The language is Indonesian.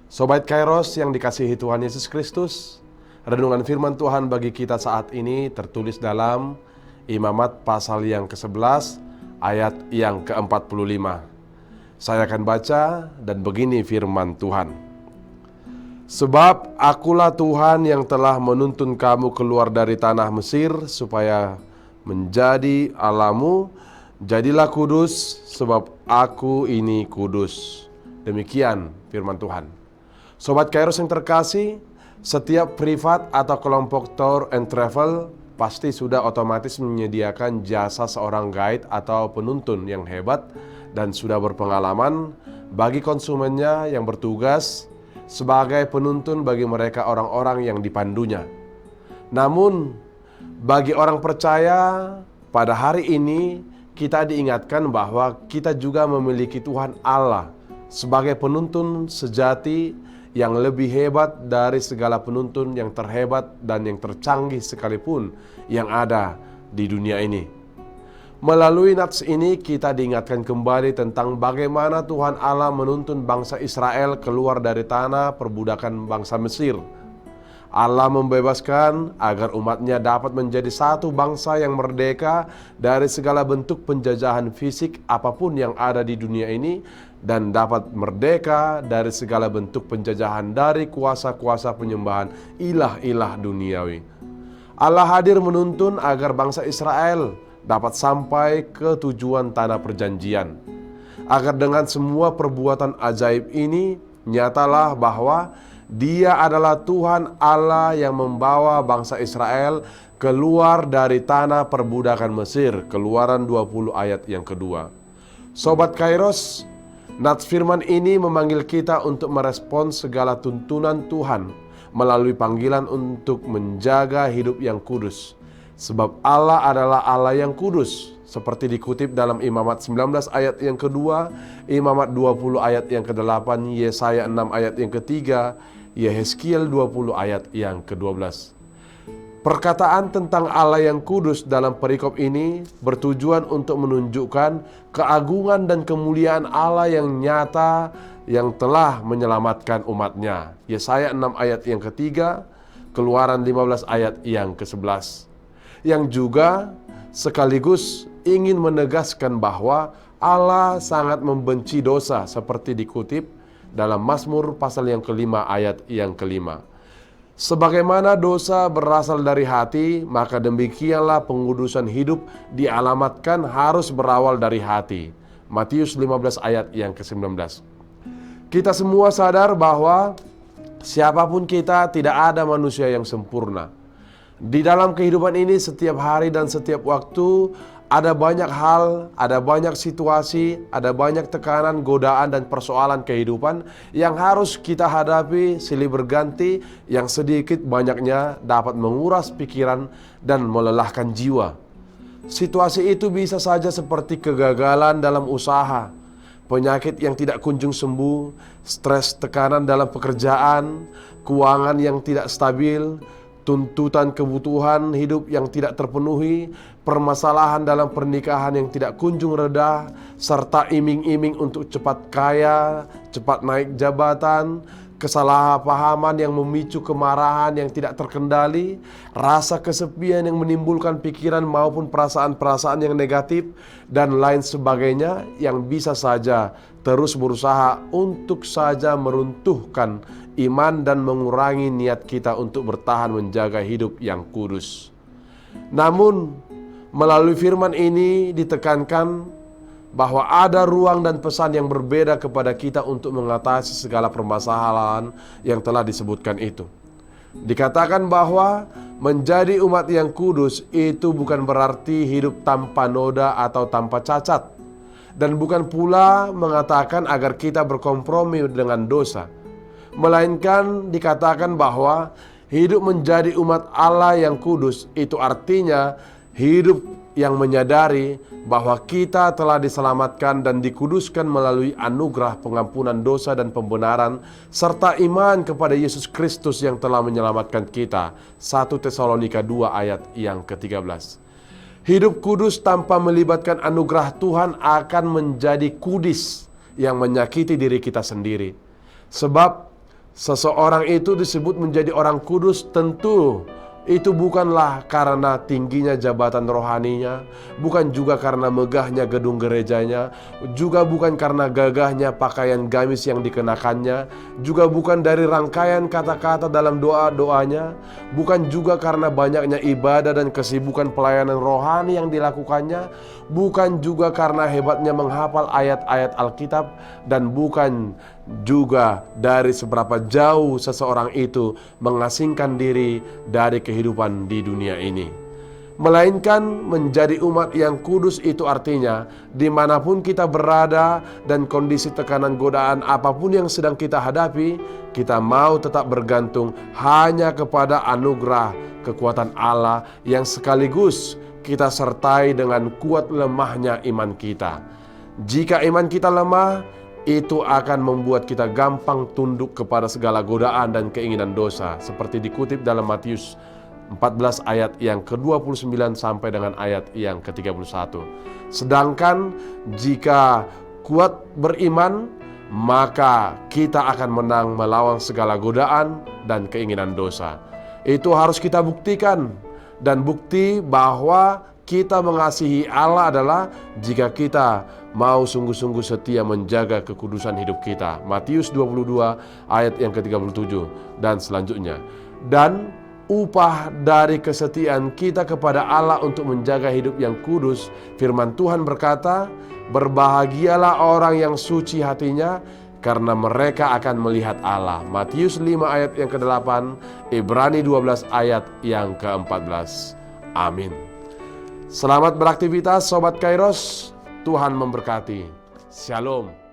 Sobat Kairos yang dikasihi Tuhan Yesus Kristus, renungan firman Tuhan bagi kita saat ini tertulis dalam Imamat pasal yang ke-11 ayat yang ke-45. Saya akan baca dan begini firman Tuhan. Sebab akulah Tuhan yang telah menuntun kamu keluar dari tanah Mesir supaya menjadi Allahmu, jadilah kudus sebab aku ini kudus. Demikian firman Tuhan. Sobat Kairos yang terkasih, setiap privat atau kelompok tour and travel pasti sudah otomatis menyediakan jasa seorang guide atau penuntun yang hebat dan sudah berpengalaman bagi konsumennya yang bertugas sebagai penuntun bagi mereka orang-orang yang dipandunya. Namun, bagi orang percaya, pada hari ini kita diingatkan bahwa kita juga memiliki Tuhan Allah sebagai penuntun sejati yang lebih hebat dari segala penuntun yang terhebat dan yang tercanggih sekalipun yang ada di dunia ini. Melalui nats ini kita diingatkan kembali tentang bagaimana Tuhan Allah menuntun bangsa Israel keluar dari tanah perbudakan bangsa Mesir. Allah membebaskan agar umatnya dapat menjadi satu bangsa yang merdeka dari segala bentuk penjajahan fisik apapun yang ada di dunia ini dan dapat merdeka dari segala bentuk penjajahan dari kuasa-kuasa penyembahan ilah-ilah duniawi. Allah hadir menuntun agar bangsa Israel dapat sampai ke tujuan tanah perjanjian. Agar dengan semua perbuatan ajaib ini nyatalah bahwa Dia adalah Tuhan Allah yang membawa bangsa Israel keluar dari tanah perbudakan Mesir. Keluaran 20 ayat yang kedua. Sobat Kairos, nats firman ini memanggil kita untuk merespons segala tuntunan Tuhan melalui panggilan untuk menjaga hidup yang kudus. Sebab Allah adalah Allah yang kudus, seperti dikutip dalam Imamat 19 ayat yang kedua, Imamat 20 ayat yang ke-8, Yesaya 6 ayat yang ketiga, Yehezkiel 20 ayat yang ke-12. Perkataan tentang Allah yang kudus dalam perikop ini bertujuan untuk menunjukkan keagungan dan kemuliaan Allah yang nyata yang telah menyelamatkan umatnya. Yesaya 6 ayat yang ketiga, Keluaran 15 ayat yang ke-11. Yang juga sekaligus ingin menegaskan bahwa Allah sangat membenci dosa seperti dikutip dalam Mazmur pasal yang ke-5 ayat yang ke-5. Sebagaimana dosa berasal dari hati, maka demikianlah pengudusan hidup dialamatkan harus berawal dari hati. Matius 15 ayat yang ke-19. Kita semua sadar bahwa siapapun kita tidak ada manusia yang sempurna. Di dalam kehidupan ini setiap hari dan setiap waktu ada banyak hal, ada banyak situasi, ada banyak tekanan, godaan dan persoalan kehidupan yang harus kita hadapi silih berganti yang sedikit banyaknya dapat menguras pikiran dan melelahkan jiwa. Situasi itu bisa saja seperti kegagalan dalam usaha, penyakit yang tidak kunjung sembuh, stres tekanan dalam pekerjaan, keuangan yang tidak stabil, tuntutan kebutuhan hidup yang tidak terpenuhi, permasalahan dalam pernikahan yang tidak kunjung reda, serta iming-iming untuk cepat kaya, cepat naik jabatan, kesalahpahaman yang memicu kemarahan yang tidak terkendali, rasa kesepian yang menimbulkan pikiran maupun perasaan-perasaan yang negatif, dan lain sebagainya yang bisa saja terus berusaha untuk saja meruntuhkan iman dan mengurangi niat kita untuk bertahan menjaga hidup yang kudus. Namun, melalui firman ini ditekankan bahwa ada ruang dan pesan yang berbeda kepada kita untuk mengatasi segala permasalahan yang telah disebutkan itu. Dikatakan bahwa menjadi umat yang kudus itu bukan berarti hidup tanpa noda atau tanpa cacat, dan bukan pula mengatakan agar kita berkompromi dengan dosa. Melainkan dikatakan bahwa hidup menjadi umat Allah yang kudus itu artinya hidup yang menyadari bahwa kita telah diselamatkan dan dikuduskan melalui anugerah pengampunan dosa dan pembenaran serta iman kepada Yesus Kristus yang telah menyelamatkan kita. 1 Tesalonika 2 ayat yang ke-13. Hidup kudus tanpa melibatkan anugerah Tuhan akan menjadi kudis yang menyakiti diri kita sendiri. Sebab Seseorang itu disebut menjadi orang kudus, tentu itu bukanlah karena tingginya jabatan rohaninya, bukan juga karena megahnya gedung gerejanya, juga bukan karena gagahnya pakaian gamis yang dikenakannya, juga bukan dari rangkaian kata-kata dalam doa-doanya, bukan juga karena banyaknya ibadah dan kesibukan pelayanan rohani yang dilakukannya, bukan juga karena hebatnya menghafal ayat-ayat Alkitab, dan bukan juga dari seberapa jauh seseorang itu mengasingkan diri dari kehidupan di dunia ini. Melainkan menjadi umat yang kudus itu artinya dimanapun kita berada dan kondisi tekanan godaan apapun yang sedang kita hadapi, kita mau tetap bergantung hanya kepada anugerah kekuatan Allah yang sekaligus kita sertai dengan kuat lemahnya iman kita. Jika iman kita lemah, itu akan membuat kita gampang tunduk kepada segala godaan dan keinginan dosa, seperti dikutip dalam Matius 14 ayat yang ke-29 sampai dengan ayat yang ke-31. Sedangkan jika kuat beriman, maka kita akan menang melawan segala godaan dan keinginan dosa. Itu harus kita buktikan, dan bukti bahwa kita mengasihi Allah adalah jika kita mau sungguh-sungguh setia menjaga kekudusan hidup kita. Matius 22 ayat yang ke-37 dan selanjutnya. Dan upah dari kesetiaan kita kepada Allah untuk menjaga hidup yang kudus, firman Tuhan berkata, berbahagialah orang yang suci hatinya, karena mereka akan melihat Allah. Matius 5 ayat yang ke-8, Ibrani 12 ayat yang ke-14. Amin. Selamat beraktivitas Sobat Kairos, Tuhan memberkati. Shalom.